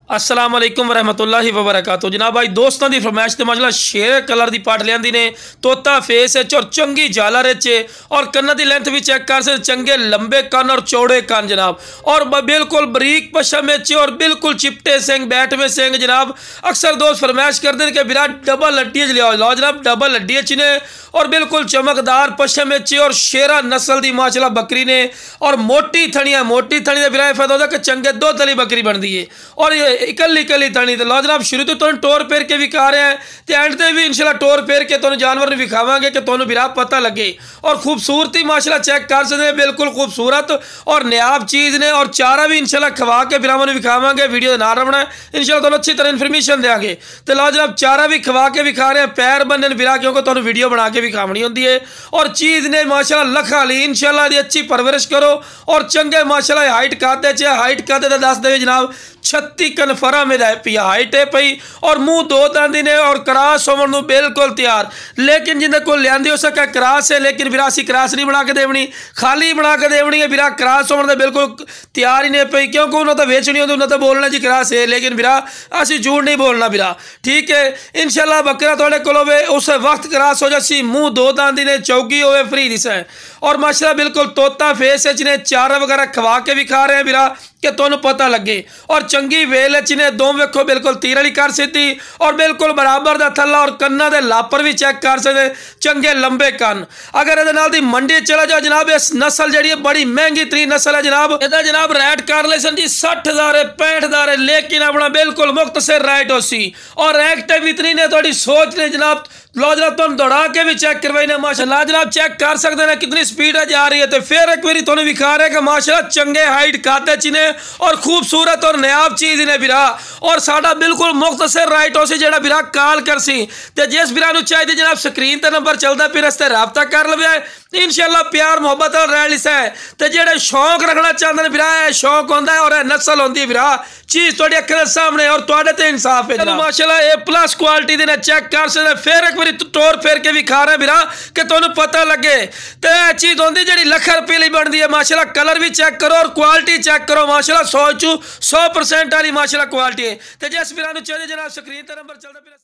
अस्सलाम वालेकुम वरहमतुल्लाहि वबरकातुहू। जनाब भाई दोस्तों की फरमाइश तो माशाल्लाह शेर कलर की पट लियांदी ने तोता फेस है और चंगी झालर है और कन्ना की लेंथ भी चेक कर सकते चंगे लंबे कन और चौड़े कन जनाब और बिल्कुल बरीक पशम और बिल्कुल चिपटे सिंह बैठ में सिंह जनाब। अक्सर दोस्त फरमाइश करते हैं कि विराट डबल हड्डी लिया लो जनाब डबल हड्डी ने और बिल्कुल चमकदार पशम और शेरा नस्ल की माशाल्लाह बकरी ने और मोटी थनी का विराय फायदा होता कि चंगे दो तली बकरी बनती है और इकली इकली तनी तो लो जनाब शुरू तो तुम टोर फेर के विखा रहे हैं तो एंड से भी इंशाल्लाह टोर फेर के तुम जानवर विखावे कि तुम विरा पता लगे और खूबसूरती माशाल्लाह चेक कर सकते हैं बिल्कुल खूबसूरत और नायाब चीज़ ने और चारा भी इंशाल्लाह खवा के विरावान विखावे वीडियो ना रवना इंशाल्लाह तुम अच्छी तरह इन्फॉर्मेशन देंगे तो लो जनाब चारा भी खवा के विखा रहे हैं पैर बनने विरा क्योंकि तुम वीडियो बना के विखावनी होती है और चीज़ ने माशाल्लाह लखा ली इंशाल्लाह दी अच्छी परवरिश करो और चंगे माशाल्लाह हाइट कादे हाइट कादे तो दस दे जनाब 36 कन्फर्म है पिया हाइट है पई और मुंह दो दांदी ने और क्रास होवन बिल्कुल तैयार लेकिन जिन्हें को लियांदी हो सके क्रास है लेकिन विरासी क्रास नहीं बना के देवनी खाली बना के देवनी है विरा क्रास होवन तो बिल्कुल तैयार ही नहीं पई क्योंकि उन्होंने तो वेचनी होती उन्होंने तो बोलना जी क्रास है लेकिन विरा असी झूठ नहीं बोलना विरा ठीक है इंशाल्लाह बकरा थोड़े को उस वक्त क्रास हो जासी मुँह दो दांदी ने चौकी होवे फ्री दिशा और माशाल्लाह बिल्कुल तोता फेस है जिन्हें चारा वगैरह खवा के भी खा रहे हैं विरा कि तुम पता लगे और चंगी वेल ने दो वेखो बिल्कुल तीर वाली कर सीती और बिल्कुल बराबर का थला और कन्ना के लापर भी चेक कर सकते चंगे लंबे कन। अगर ये मंडी चला जाओ जनाब इस नस्ल जी बड़ी महंगी तरीन नस्ल है जनाब यदा जनाब रेट कर ले सन जी 60,000 है 65,000 है लेकिन अपना बिल्कुल मुख्तसर रेट हो सी और एक्टिव इतनी ने थोड़ी सोच ने जनाब लो जनाब तुम दौड़ा के भी चेक करवाई ने माशाल्लाह जनाब चेक कर सकते हैं कितनी स्पीड है जा रही है तो फिर एक बार तुम विखा रहे कि माशाल्लाह चंगे हाइट काते चिने और खूबसूरत और नायाब चीज़ ने बिरा और साडा बिल्कुल मुख्तसर राइट हो सी जेड़ा बिरा कॉल कर सी ते जिस बिरा नु चाहिए जनाब स्क्रीन ते नंबर चलता फिर इस राबता कर लवे इंशाल्लाह प्यार मोहब्बत और रह लिसा है तो जेड़े शौक रखना चाहते हैं बिरा शौक होंदा है और नस्ल होंदी है बिरा चीज़ थोड़ी अक्खर के सामने और तुहाडे ते इंसाफ है माशाल्लाह ए प्लस क्वालिटी दे चेक कर सकते फिर एक बार टोर फेर के भी खा रहे बिरा कि तुहानू पता लगे तो यह चीज़ होंदी जेड़ी लाख रुपये ली बनती है माशाल्लाह कलर भी चेक करो और क्वालिटी चेक करो माशाल्लाह 100% वाली माशाल्लाह क्वालिटी है तो जिस बिरा नु चाहिए जनाब स्क्रीन ते नंबर चलता